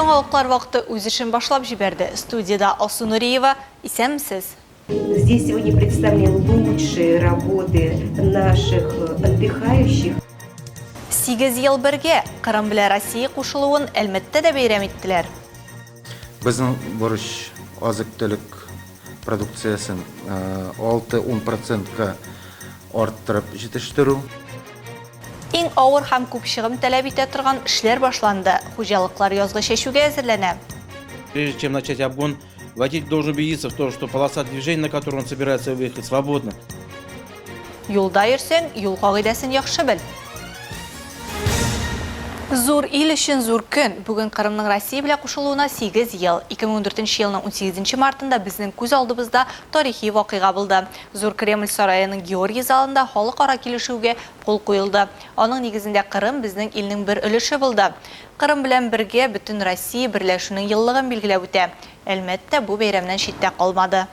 Яңалыклар вакыты үз эшен башлап җибәрде. Студияда Алсу Нуриева, исәнмесез? Здесь сегодня представлены лучшие работы наших отдыхающих. 8 ел бергә Кырым белән Россия кушылуын әлбәттә дә бәйрәм иттеләр. Безнең бурыч азык-төлек продукциясын 6-10%-ка арттырып җитештерү. Иң авыр һәм күп чыгым таләп итә торган эшләр башланды. Хуҗалыклар язгы чәчүгә әзерләнә. Прежде чем начать обгон, водитель должен убедиться в том, что полоса движения, на которую он собирается выехать, свободна. Юлда йөрсәң, юл кагыйдәсен яхшы бел. Зур ил өчен зур көн. Бүген Кырымның Россия белән кушылуына 8 ел. 2014 елның 18 мартында безнең күз алдыбызда тарихи вакыйга булды. Зур Кремль сараеның Георгий залында халыкара килешүгә кул куелды. Аның нигезендә Кырым безнең илнең бер өлеше булды. Кырым белән бергә бөтен Россия берләшүнең еллыгын билгеләп үтә. Әлбәттә, бу бәйрәмнән читтә калмады.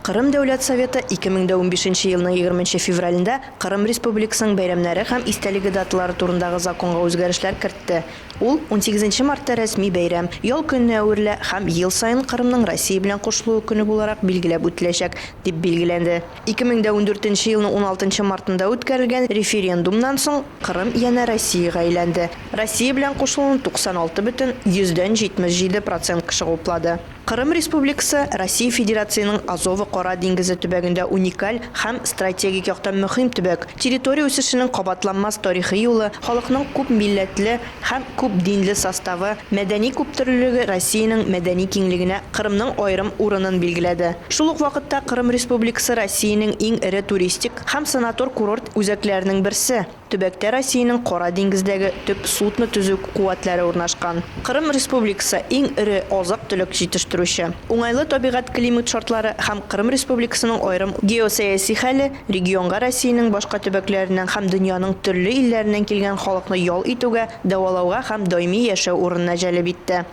Кырым Дәүләт Советы 2015 елның 20 февралендә Кырым Республикасының бәйрәмнәре һәм истәлеге даталары турындагы законга үзгәрешләр кертте. Ул 18 мартта рәсми бәйрәм, ял көненә әверелә һәм ел сайын Кырымның Россия белән кушылуы көне буларак билгеләп үтеләчәк дип билгеләнде. 2014 елның 16 мартында үткәрелгән референдумнан соң Кырым янә Россиягә әйләнде. Россия белән кушылуын 96,77% кеше хуплады. Кырым Республикасы Россия Федерацияның Азовы Кара диңгезе төбәгендә уникаль һәм стратегик яктан мөһим төбәк. Территория үсешенең кабатланмас тарихи юлы, халыкның күп милләтле һәм күп динле составы, мәдәни күптөрлелеге Россиянең мәдәни киңлегенә Кырымның аерым урынын билгеләде. Шул ук вакытта Кырым Республикасы Россиянең иң эре туристик һәм санатор курорт үзәкләренең берсе. Төбәктә Россиянең Кара диңгездәге төп судно төзү куәтләре урнашкан. Кырым Республикасы иң эре азык-төлек җитештерүче. Уңайлы табигать климат шартлары һәм Кырым Республикасының аерым геосәяси хәле регионга Россиянең башка төбәкләреннән һәм дөньяның төрле илләреннән килгән халыкны ял итүгә, дәвалауга һәм даими яшәү урынына җәлеп итте.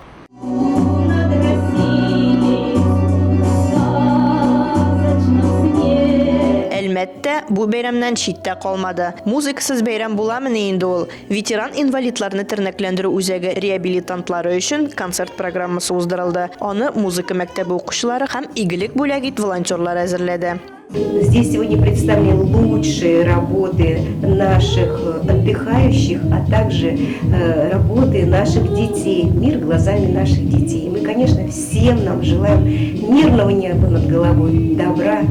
Әлбәттә, бу бәйрәмнән читтә калмады. Музыкасыз бәйрәм буламыни инде ул? Ветеран-инвалидларны тернәкләндерү үзәге реабилитантлары өчен концерт программасы уздырылды. Аны музыка мәктәбе укучылары һәм игелек бүләк ит волонтерлар әзерләде. Здесь сегодня представлены лучшие работы наших отдыхающих, а также работы наших детей. Мир глазами наших детей. И мы, конечно, всем нам желаем мирного неба над головой, добра,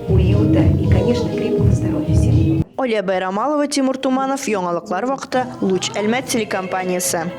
уюта и, конечно, крепкого здоровья всем. Оля Байрамалова, Тимур Туманов, Яңалыклар вакыты, Луч Әлмәт телекомпаниясе.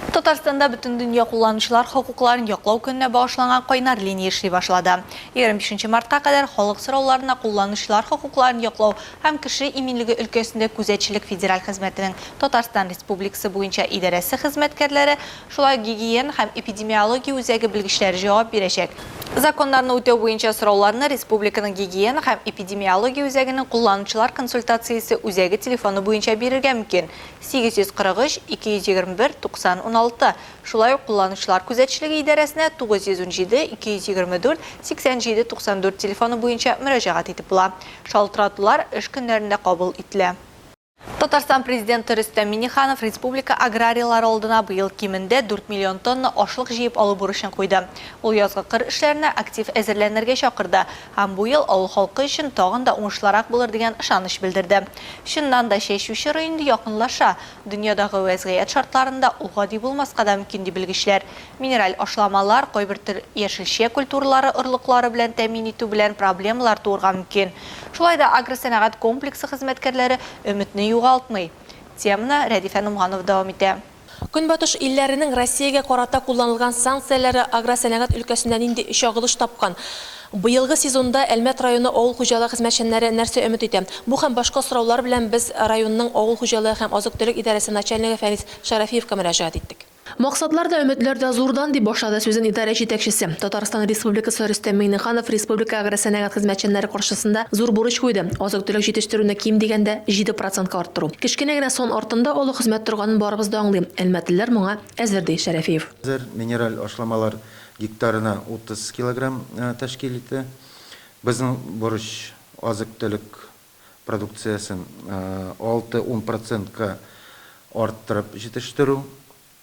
Татарстанда бүтін дөнья кулланучылар хокукларын яклау көненә багышланган кайнар линия эшли башлады. 25 мартка кадәр халык сорауларына кулланучылар хокукларын яклау һәм кеше иминлеге өлкәсендә күзәтчелек федераль хезмәтенең Татарстан Республикасы буенча идарәсе хезмәткәрләре, шулай гигиена һәм эпидемиология үзәге белгечләре җавап бирәчәк. Законнарны үтәү буенча сорауларны республиканың гигиена һәм эпидемиология үзәгенең кулланучылар консультациясе үзәге телефоны буенча бирергә мөмкин. 843-221-9016. Шулай ук кулланучылар күзәтчелеге идарәсенә 917-224-87-94 телефоны буенча мөрәҗәгать итеп була. Шалтыратулар эш көннәрендә кабул ителә. Татарстан президенты Рөстәм Миңнеханов республика аграриялары алдына быел кимендә 4 миллион тонна ашлык җыеп алу бурычын куйды. Ул язгы кыр эшләренә актив әзерләнергә чакырды һәм бу ел авыл халкы өчен тагын да уңышлырак булыр дигән ышаныч белдерде. Шуннан да чәчүче районда якынлаша. Дөньядагы вәзгыять шартларында ул гади булмаска да мөмкин дип белгечләр. Минераль ашламалар, кайбер төр яшелчә культуралары орлыклары белән тәэмин итү белән проблемалар туырга мөмкин. Шулай да агросәнәгать комплексы хезмәткәрләре өметне югалтмый. Теманы Рәдифә Нумганов дәвам итә. Көнбатыш илләренең Россиягә карата кулланылган санкцияләре агросәнәгать өлкәсендә нинди чагылыш тапкан? Быелгы сезонда Әлмәт районы авыл хуҗалыгы хезмәтчәннәре нәрсә өмет итә? Бу һәм башка сораулар белән без районның авыл хуҗалыгы һәм азык-төлек идарәсе начальнигы Фәрис Шарафиевка мөрәҗәгать иттек. Максатлар да өметләр дә зурдан дип башлады сүзен идарә җитәкчесе. Татарстан Республикасы Рөстәм Миңнеханов республика агросәнәгать хезмәтчәннәре каршысында зур бурыч куйды. Азык-төлек җитештерүне ким дигәндә 7%-ка арттыру. Кечкенә генә сон артында олы хезмәт торганын барыбыз да аңлый. Әлмәтлеләр моңа әзер ди Шәрәфиев. Минераль ашламалар гектарына 30 килограмм тәшкил итә. Безнең бурыч азык-төлек продукциясын 6-10%-ка арттырып җитештерү.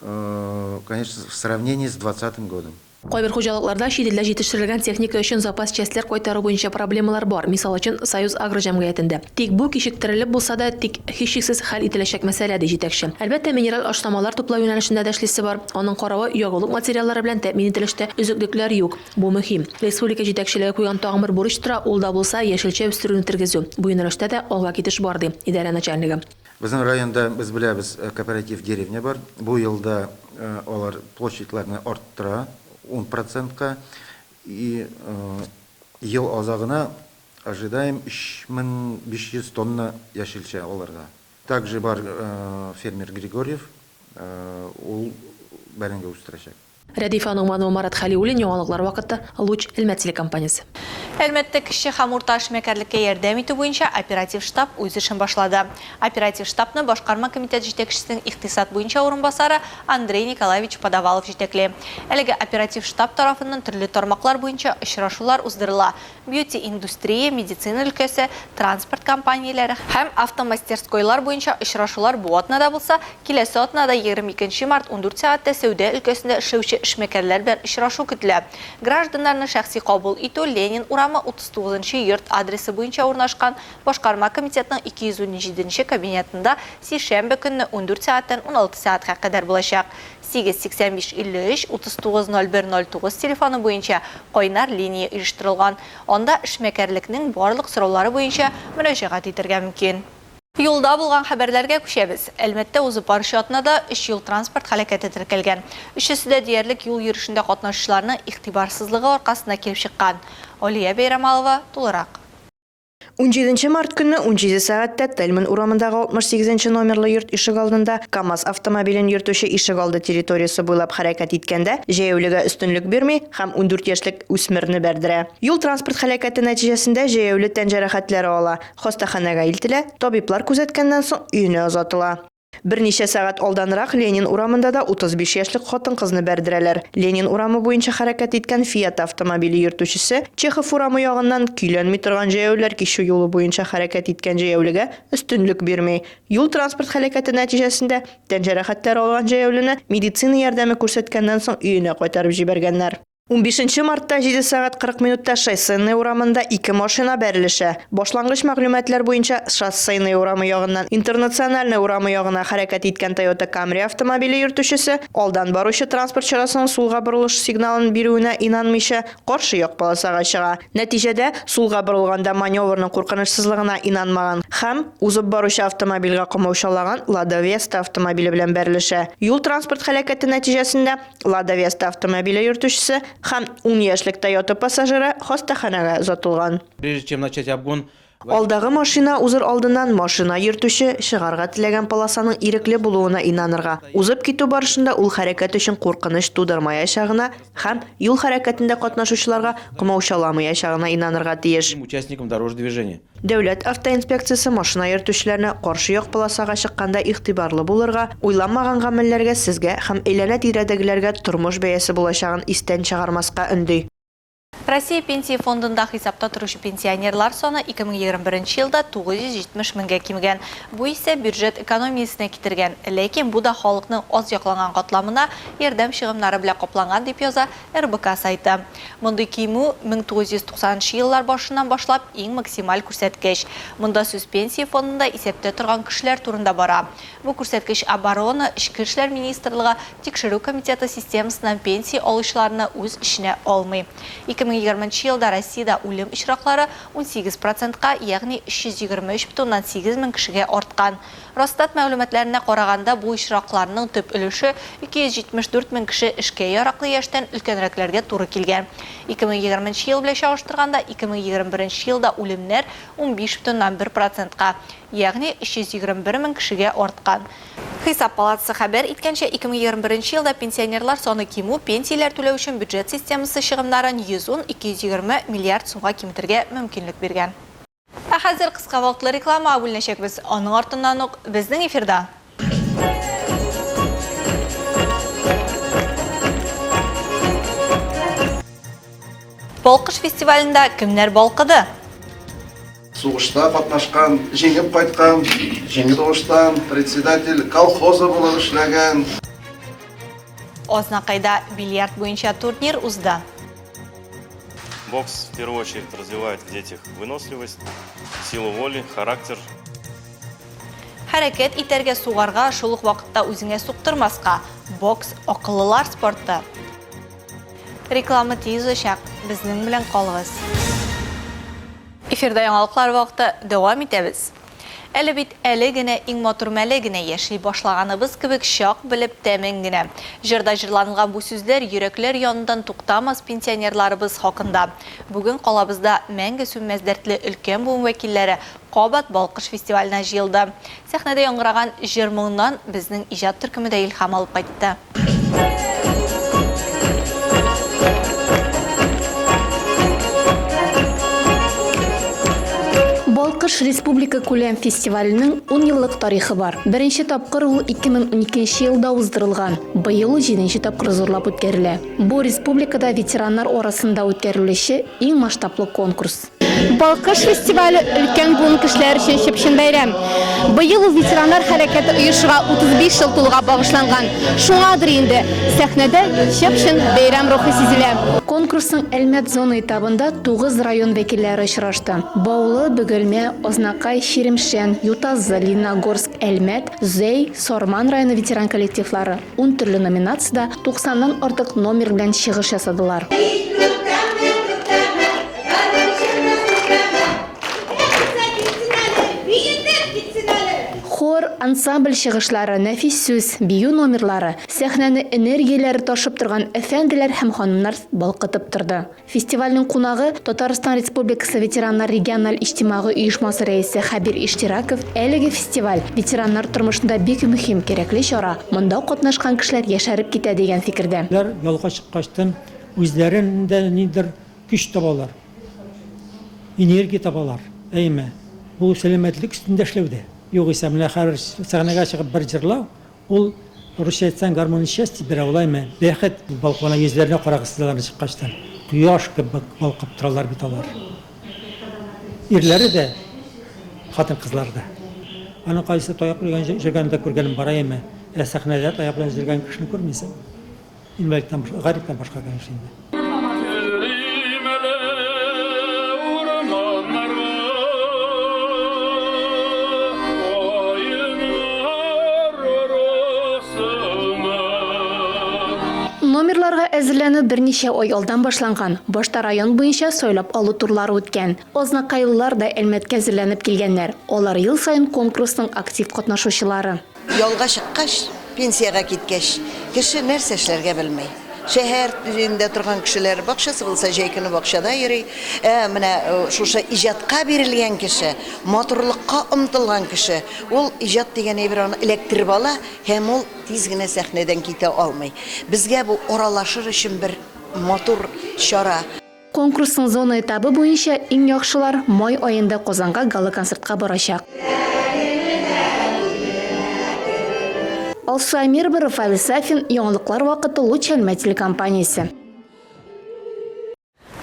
конечно, в сравнении с 2020 годом. Кайбер хуҗалыкларда шиделдә җитештерелгән техника өчен запас частьләр кайтару буенча проблемалар бар. Мисал өчен, Союз агро җәмгыятендә. Тик бу кичектерелеп булса да, тик һичшиксез хәл ителәчәк мәсьәлә ди җитәкче. Әлбәттә, минераль ашламалар туплау юнәлешендә дә эшлисе бар. Аның каравы ягулык материаллары белән тәэмин ителештә өзеклекләр юк. Бу мөһим. Республика җитәкчелеге куйган тагын бер бурыч тора, ул да булса яшелчә үстерүне тергезү. Бу юнәлештә дә алга китеш бар ди идарә начальнигы. Безнең районда без беләбез кооператив деревня бар. Бу елда алар площадьларны арттыра 10%-ка и ел азагына ожидаем 3500 тонна яшелчә аларга. Также бар фермер Григорьев, ул бәрәңге үстерәчәк. Рәдифа Нугманова, Марат Халиуллин, яңалыклар вакыты, Луч компаниясе. Әлбәттә, кече һәм урта эшмәкәрлеккә ярдәм итү буенча оператив штаб үз эшен башлады. Оператив штабны башкарма комитет җитәкчесенең икътисад буенча урынбасары Андрей Николаевич Подавалов җитәкли. Әлеге оператив штаб тарафыннан төрле тармаклар буенча очрашулар уздырыла. Бьюти-индустрия, медицина өлкәсе, транспорт компанияләре һәм автомастерскойлар буенча очрашулар бу атнада булса, киләсе атнада 22 март 14 сәгатьтә сәүдә өлкәсендә эшләүче эшмәкәрләр белән очрашу көтелә. Гражданнарны шәхси кабул итү Ленин урамы 39-нчы йорт адресы буенча урнашкан башкарма комитетның 217-нче кабинетында сишәмбе көнне 14 сәгатьтән 16 сәгатькә кадәр булачак. 88553 390109 телефоны буенча кайнар линия оештырылган. Анда эшмәкәрлекнең барлык сораулары буенча мөрәҗәгать итәргә мөмкин. Юлда булган хәбәрләргә күчәбез. Әлбәттә, узып барышы атнада 3 юл транспорт һәлакәте теркәлгән. Өчесе дә диярлек юл йөрешендә катнашучыларның игътибарсызлыгы аркасында килеп чыккан. Алия Бәйрәмалова тулырак. 17 март көнне 17 сәгатьтә Тельман урамындагы 68 номерлы йорт ишек алдында КАМАЗ автомобилен йөртүче ишек алды территориясы буйлап хәрәкәт иткәндә җәяүлегә өстенлек бирми һәм 14 яшьлек үсмерне бәрдерә. Юл транспорт һәлакәте нәтиҗәсендә җәяүле тән җәрәхәтләре ала. Хастаханәгә илтелә, табиблар күзәткәннән соң өенә озатыла. Берничә сәгать алданрак Ленин урамында да 35 яшьлек хатын-кызны бәрдерәләр. Ленин урамы буенча хәрәкәт иткән Fiat автомобиле йөртүчесе Чехов урамы ягыннан көйләнми торган җәяүләр кичү юлы буенча хәрәкәт иткән җәяүлегә өстенлек бирми. Юл транспорт һәлакәте нәтиҗәсендә тән җәрәхәтләре алган җәяүлене медицина ярдәме күрсәткәннән соң өенә кайтарып җибәргәннәр. 15 мартта 7 сәгать 40 минутта Шоссейный урамында 2 машина бәрелеше. Башлангыч мәгълүматлар буенча Шоссейный урамы ягыннан Интернациональный урамы ягына хәрәкәт иткән Toyota Camry автомобиле йөртүчесе алдан баручы транспорт чарасының сулга борылыш сигналын бирүенә инанмыйча каршы як полосага чыга. Нәтиҗәдә сулга борылганда маневрның куркынычсызлыгына инанмаган һәм узып баручы автомобильгә кымаучалаган Lada Vesta автомобиле белән бәрелеше. Юл транспорт һәлакәте нәтиҗәсендә Lada Vesta автомобиле йөртүчесе һәм 10 яшьлек Toyota пассажиры хастаханәгә озатылган. Прежде чем начать обгон, Алдагы машина узыр алдыннан машина йөртүче чыгарга теләгән полосаның ирекле булуына инанырга. Узып китү барышында ул хәрәкәт өчен куркыныч тудырмаячагына һәм юл хәрәкәтендә катнашучыларга кымаучаламаячагына инанырга тиеш. участникам дорожного движения. Дәүләт автоинспекциясе машина йөртүчеләрне каршы як полосага чыкканда игътибарлы булырга, уйламаган гамәлләргә сезгә һәм әйләнә-тирәдәгеләргә тормыш бәясе булачагын истән чыгармаска өнди. Россия пенсия фондында хисапта торучы пенсионерлар саны 2021 елда 970 меңгә кимгән. Бу исә бюджет экономиясенә китергән. Ләкин бу да халыкның аз якланган катламына ярдәм чыгымнары белән капланган дип яза РБК сайты. Мондый кимү 1990 еллар башыннан башлап иң максималь күрсәткеч. Монда сүз пенсия фондында исәптә торган кешеләр турында бара. Бу күрсәткеч оборона, Ичке эшләр министрлыгы тикшерү комитеты системасыннан пенсия алучыларны үз эшенә алмый. 2020 елда Россиядә үлем очраклары 18%-ка, ягъни 323,8 мең кешегә арткан. Росстат мәгълүматларына караганда, бу очракларның төп өлеше 274 мең кеше эшкә яраклы яшьтән өлкәнрәкләргә туры килгән. 2020 ел белән чагыштырганда, 2021 елда үлемнәр 15,1%-ка, ягъни 321 мең кешегә арткан. Хисап палатасы хәбәр иткәнчә, 2021 елда пенсионерлар саны кимү пенсияләр түләү өчен бюджет системасы чыгымнарын 110-220 миллиард сумга киметергә мөмкинлек биргән. Ә хәзер кыска вакытлы реклама бүленәчәкбез. Аның артыннан ук безнең эфирда. Балкыш фестивалендә кемнәр балкыды? Сугышта катнашкан, җиңеп кайткан, җиңеп сугыштан председатель колхозы булып эшләгән. Ознакайда бильярд буенча турнир узды. Бокс в первую очередь развивает в детях выносливость, силу воли, характер. Хәрәкәт итәргә сугарга, шул ук вакытта үзеңә суктырмаска. Бокс акыллылар спорты. Реклама тиз ошак. Безнең белән калыгыз. Эфирда яңалыклар вакыты дәвам итәбез. Әле бит әле генә иң матур мәле генә яши башлаганыбыз кебек шак белеп тәмен генә. Җырда җырланган бу сүзләр йөрәкләр яныннан туктамас пенсионерларыбыз хакында. Бүген калабызда мәңге сүнмәс дәртле өлкән буын вәкилләре Кабат Балкыш фестиваленә җыелды. Сәхнәдә яңгыраган җыр моңнан безнең иҗат төркеме дә илһам алып кайтты. Балкыш Республика күләм фестиваленең 10 еллык тарихы бар. Беренче тапкыр ул 2012 елда уздырылган. Быел 7нче тапкыр зурлап үткәрелә. Бу республикада ветераннар арасында үткәрелүче иң масштаблы конкурс. Балкыш фестивале өлкән буын кешеләр өчен чепшен бәйрәм. Быел ул ветераннар хәрәкәте оешыга 35 ел тулуга багышланган. Шуңадыр инде сәхнәдә чепшен бәйрәм рухы сизелә. Конкурсның Әлмәт зона этабында 9 район вәкилләре очрашты. Баулы, Бөгелмә, Ознакай, Ширемшән, Ютазы, Лениногорск, Әлмәт, Зәй, Сорман районы ветеран коллективлары 10 төрле номинациядә 90ннан артык номер белән чыгыш ясадылар. Хор, ансамбль чыгышлары, нәфис сүз, бию номерлары, сәхнәне энергияләре ташып торган әфәнделәр һәм ханымнар балкытып торды. Фестивальнең кунагы Татарстан Республикасы ветераннар региональ иҗтимагый оешмасы рәисе Хәбир Иштираков. Әлеге фестиваль ветераннар тормышында бик мөһим, кирәкле чара. Монда катнашкан кешеләр яшәреп китә дигән фикердә. Ялга чыккачтан үзләрендә нидер көч табалар. Энергия табалар. Әйме, бу сәламәтлек өстендә эшләүдә. Югыйсә менә хәзер сәхнәгә чыгып бер җырлау, ул русча әйтсәң гармония счастье бирә улаймы? Бәхет балкона йөзләренә карагысызларны чыккачтан. Кояш кебек балкып торалар бит алар. Ирләре дә, хатын-кызлар да. Аны кайсы таяк белән җөргәндә күргәнем бар әйме? Сәхнәдә таяк белән җөргән кешене күрмисең. Инвалидтан гариптан башка кеше инде. Номерларга әзерләнү берничә ай алдан башланган. Башта район буенча сайлап алу турлары үткән. Ознакайлылар да Әлмәткә әзерләнеп килгәннәр. Алар ел сайын конкурсның актив катнашучылары. Ялга чыккач, пенсияга киткәч, кеше нәрсә эшләргә белмәй. Шәһәр төзендә торган кешеләр бакчасы булса җәйкене бакчада йөри. Менә шушы иҗатка бирелгән кеше, матурлыкка омтылган кеше, ул иҗат дигән әйбер аны эләктереп ала һәм ул тиз генә сәхнәдән китә алмый. Безгә бу аралашыр өчен бер матур чара. Конкурсның зона этабы буенча иң яхшылар май аенда Казанга гала концертка барачак. Алсу Мирбаров, Али Сафин, яңалыклар вакыты Лучан телекомпаниясе.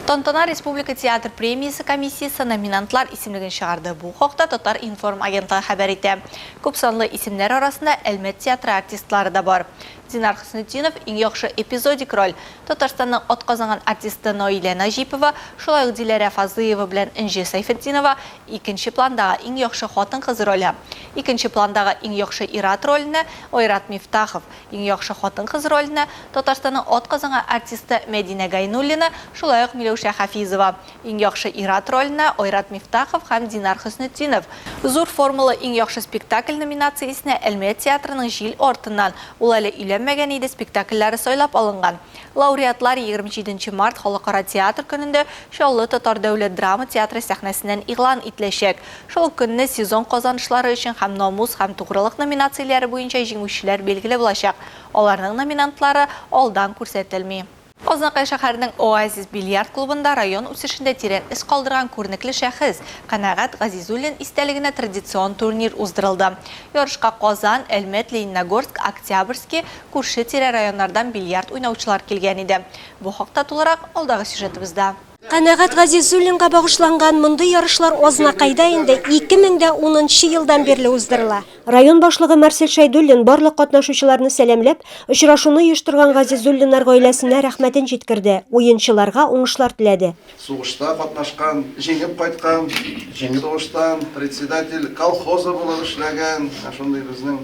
Тантана Республика театр премиясы комиссиясы номинантлар исемлеген чыгарды. Бу хакта Татар информ агентлыгы хәбәр итә. Күп санлы исемнәр арасында Әлмәт театры артистлары да бар. Динар Хөснетдинов иң яхшы эпизодик роль. Татарстанның атказанган артисты Наилә Нәҗипова, шулай ук Диләрә Фазыева белән Инҗи Сайфетдинова икенче пландагы иң яхшы хатын-кыз роле. Икенче пландагы иң яхшы ир-ат роленә Ойрат Мифтахов, иң яхшы хатын-кыз роленә Татарстанның атказанган артисты Мәдинә Гайнуллина, шулай ук Миләүшә Хафизова, иң яхшы ир-ат роленә Ойрат Мифтахов һәм Динар Хөснетдинов. Зур формула иң яхшы спектакль номинациясенә Әлмәт театрының җил артыннан ул әле мәгән иде спектакльләре сайлап алынган. Лауреатлар 27 март Халыкара театр көнендә Чаллы Татар дәүләт драма театры сәхнәсеннән игълан ителәчәк. Шул көнне сезон казанышлары өчен һәм намус һәм тугрылык номинацияләре буенча җиңүчеләр билгеле булачак. Аларның номинантлары алдан күрсәтелми. Ознакай шәһәренең Оазис бильярд клубында район үсешендә тирән эз калдырган күренекле шәхес Канагат Газизуллин истәлегенә традицион турнир уздырылды. Ярышка Казан, Әлмәт, Лениногорск, Октябрьский, күрше тирә районнардан бильярд уйнаучылар килгән иде. Бу хакта тулырак алдагы сюжетыбызда. Канагат Газизуллинга багышланган мондый ярышлар Азнакайда инде 2010 елдан бирле уздырыла. Район башлыгы Марсель Шайдуллин барлык катнашучыларны сәламләп, очрашуны оештырган Газизуллиннар гаиләсенә рәхмәтен җиткерде, уенчыларга уңышлар теләде. Сугышта катнашкан, җиңеп кайткан, сугыштан председатель колхоза булып эшләгән, шундый безнең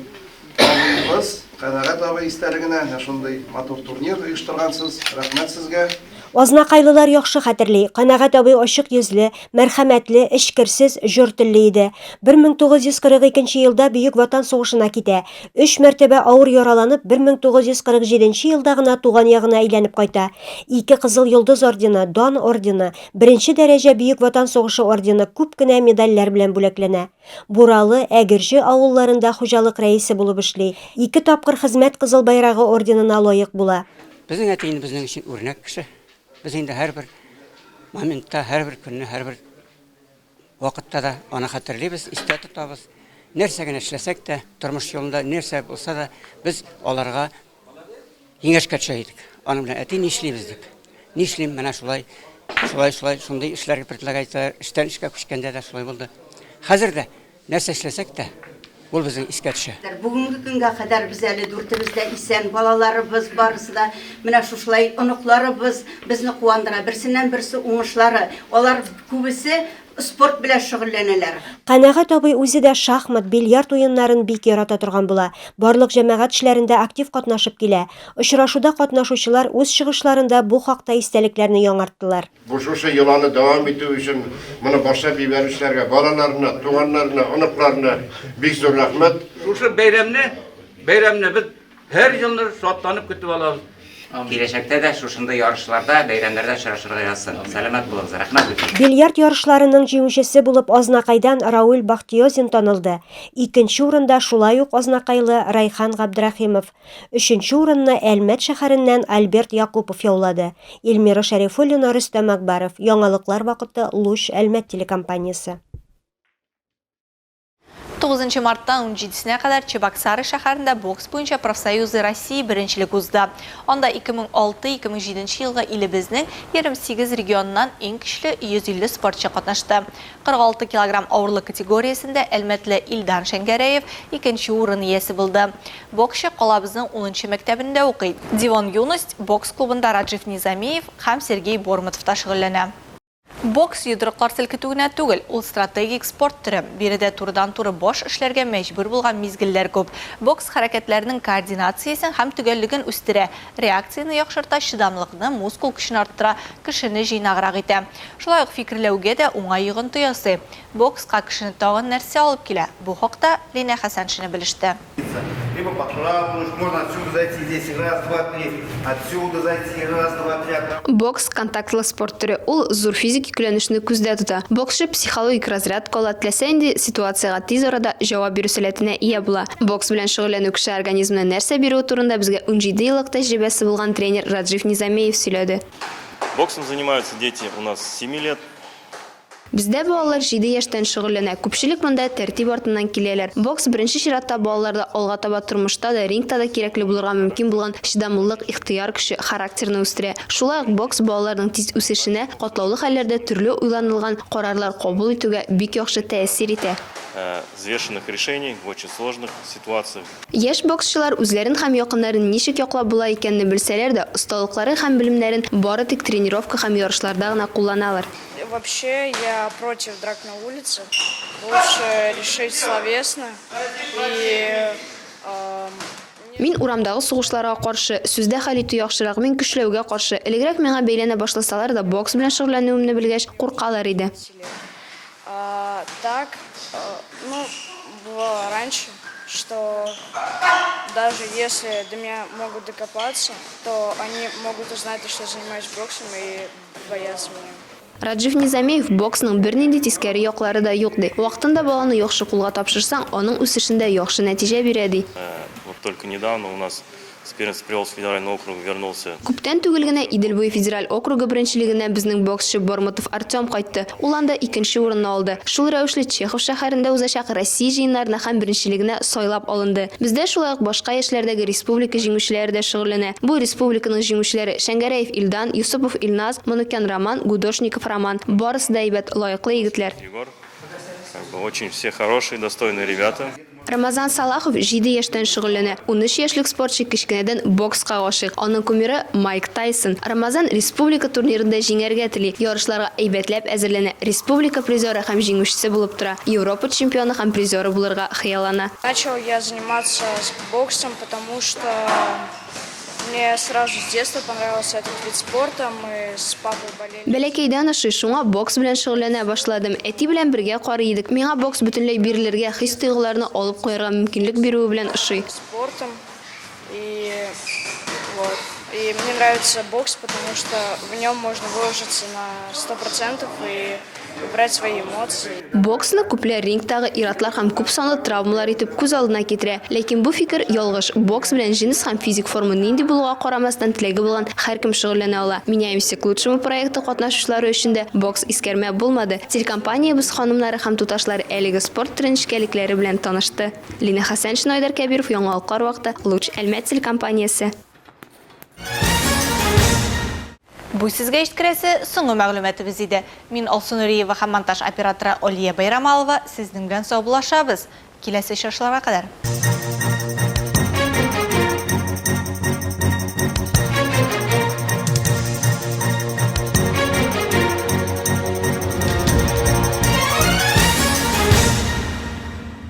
абыйыбыз, Канагат абый истәлегенә шундый матур турнир оештыргансыз. Рәхмәт сезгә. Азнакайлылар яхшы хәтерли, Канагат абый ачык йөзле, мәрхәмәтле, эшкерсез, җыр телле иде. 1942 елда Бөек Ватан сугышына китә. 3 мәртәбә авыр яраланып, 1947 елда гына туган ягына әйләнеп кайта. 2 Кызыл Йолдыз ордены, Дан ордены, 1-нче дәрәҗә Бөек Ватан сугышы ордены күп кенә медальләр белән бүләкләнә. Буралы, Әгерҗе авылларында хуҗалык рәисе булып эшли. 2 тапкыр хезмәт Кызыл байрагы орденына лаек була. Безнең әтине безнең өчен үрнәк кеше. Biz инде һәрбер моментта, һәрбер көнне, һәрбер вакытта да аны хәтерлибез, истә тотабыз. Нәрсә генә эшләсәк тә, тормыш юлында нәрсә булса да, без аларга еңәшкә төшә идек. Аның белән әти нишлибез дип. Нишлим, менә шулай шундый эшләргә предлагается, эштән эшкә күчкәндә дә шулай булды. Хәзер дә нәрсә эшләсәк тә, ул безнең искә төшә. Бүгенге көнгә кадәр без әле дүртебездә исән, балаларыбыз барысы да менә шушылай оныкларыбыз безне куандыра. Берсеннән берсе уңышлары. Алар күбесе спорт белән шөгыльләнәләр. Канагат абый үзе дә шахмат, бильярд уеннарын бик ярата торган була. Барлык җәмәгать эшләрендә актив катнашып килә. Очрашуда катнашучылар үз чыгышларында бу хакта истәлекләрне яңарттылар. Бу шушы еланы дәвам итү өчен моны башлап ибәрүчеләргә, балаларына, туганнарына, оныкларына бик зур рәхмәт. Шушы бәйрәмне без һәр елны шатланып көтеп алабыз. Киләчәктә дә шушындай ярышларда, бәйрәмнәрдә очрашырга язсын. Сәламәт булыгыз, рәхмәт. Бильярд ярышларының җиңүчесе булып Азнакайдан Рауль Бахтиозин танылды. 2нче урында шулай ук Азнакайлы Райхан Габдрахимов. 3нче урынны Әлмәт шәһәреннән Альберт Якупов яулады. Илмира Шәрифуллина, Рөстәм Акбаров. Яңалыклар вакыты Луч Әлмәт телекомпаниясе. 9 марттан 17-сенә кадәр Чебоксары шәһәрендә бокс буенча профсоюзы Россия беренчелек узды. Анда 2006-2007 елгы илебезнең 28 регионнан иң көчле 150 спортчы катнашты. 46 килограмм авырлык категориясендә Әлмәтле Илдан Шәңгәрәев 2нче урын иясе булды. Боксчы калабызның 10нчы мәктәбендә укый. Диван Юность бокс клубында Раджив Низамиев һәм Сергей Борматов та шөгыльләнә. Бокс йодрыклар селкетүгенә түгел, ул стратегик спорт түрі. Биредә турыдан-туры бош эшләргә мәҗбүр булган мизгелләр күп. Бокс хәрәкәтләренең координациясен һәм төгәллеген үстерә, реакцияны яхшырта, чыдамлыкны, мускул көчен арттыра, кешене җыйнаграк итә. Шулай ук фикерләүгә дә уңай йогынты ясый. Бокска кешене тагын нәрсә алып килә? Бу хакта Лина Хәсәншина белеште. Либо по праву, можно отсюда зайти, здесь раз, два, три, отсюда зайти, раз, два, три. Бокс контактлы спорт түрі. Ул зур физик көйләнешне күздә тота. Боксчы психологик разрядка ала, теләсә инде ситуацияга тиз арада җавап бирү сәләтенә ия була. Бокс белән шөгыльләнү кеше организмына нәрсә бирү турында безгә 17 еллык тәҗрибәсе булган тренер Раджив Низамиев сөйләде. Боксом занимаются дети у нас с 7 лет. Бездә балалар 7 яшьтән шөгыльләнә. Күпчелек монда тәртип артыннан киләләр. Бокс беренче чиратта балаларда алга таба тормышта да, рингта да кирәкле булырга мөмкин булган чыдамлылык, ихтыяр көче, характерны үстерә. Шулай ук бокс балаларның тиз үсешенә, катлаулы хәлләрдә төрле уйланылган карарлар кабул итүгә бик яхшы тәэсир итә. Взвешенных решений в очень сложных ситуациях. Яшь боксчылар үзләрен һәм якыннарын ничек яклап була икәнне белсәләр дә, осталыклары һәм белемнәрен бары тик тренировка һәм ярышларда гына кулланалар. Вообще я против драк на улице. Лучше решить словесно. Мин урамдагы сугышларга каршы, сүздә хәл итү яхшырак, мин көчләүгә каршы. Элегрәк миңа бәйләнә башласалар да, бокс белән шөгыльләнүемне белгәч, куркалар иде. Так, было раньше, что даже если до меня могут докопаться, то они могут узнать, что я занимаюсь боксом и боятся меня. Раджив Низамиев боксның бернинди тискәре яклары да юк ди. Вакытында баланы яхшы кулга тапшырсаң, аның үсешендә яхшы нәтиҗә бирә ди. Вот только недавно у нас с Приволжского федерального округа вернулся. Күптән түгел генә Идел-Буе федераль округы беренчелегенә безнең боксчы Бормутов Артем кайтты. Ул анда 2нче урынны алды. Шул рәвешле Чехов шәһәрендә узачак Россия җыеннарына һәм беренчелегенә сайлап алынды. Бездә шулай ук башка яшьләрдәге республика җиңүчеләре дә шөгыльләнә. Бу республиканың җиңүчеләре Шәңгәрәев Илдан, Юсупов Илназ, Манукян Роман, Гудошников Роман. Барысы да әйбәт, лаеклы егетләр. Егор, очень все хорошие, достойные ребята. Рамазан Салахов 7 яшьтән шөгыльләнә. 13 яшьлек спортчы кичкенәдән бокска гашыйк. Аның кумиры Майк Тайсон. Рамазан республика турнирында җиңәргә тели. Ярышларга әйбәтләп әзерләнә. Республика призеры һәм җиңүчесе булып тора. Европа чемпионы һәм призеры булырга хыяллана. Начал я заниматься боксом, потому что мне сразу с детства понравился этот вид спорта. Мы с папой болели. Бәләкәйдән ошый шуңа бокс белән шөгыльләнә башладым. Әти белән бергә карый идек. Миңа бокс бөтенләй бирелергә, хис-тойгыларны алып куярга мөмкинлек бирүе белән ошый. Спортом. И вот. И мне нравится бокс, потому что в нем можно выложиться на 100% и убрать свои эмоции. Боксны күпләр рингтагы иратлар һәм күп санлы травмалар итеп күз алдына китерә. Ләкин бу фикер ялгыш. Бокс белән җинес һәм физик форма нинди булуга карамастан теләге булган һәркем шөгыльләнә ала. Меняемся к лучшему проекты катнашучылары өчен дә бокс искәрмә булмады. Телекомпаниябыз ханымнары һәм туташлары әлеге спорт түрен нечкәлекләре белән танышты. Лина Хәсән, Айдар Кәбиров, Яңалыклар вакыты, Луч Әлмәт телекомпаниясе. Бу сезгә ишеткәрәсе соңгы мәгълүматыбыз иде. Мин Алсу Нуриева һәм монтаж операторы Олия Байрамалова сезнең белән саубуллашабыз. Киләсе очрашларга кадәр.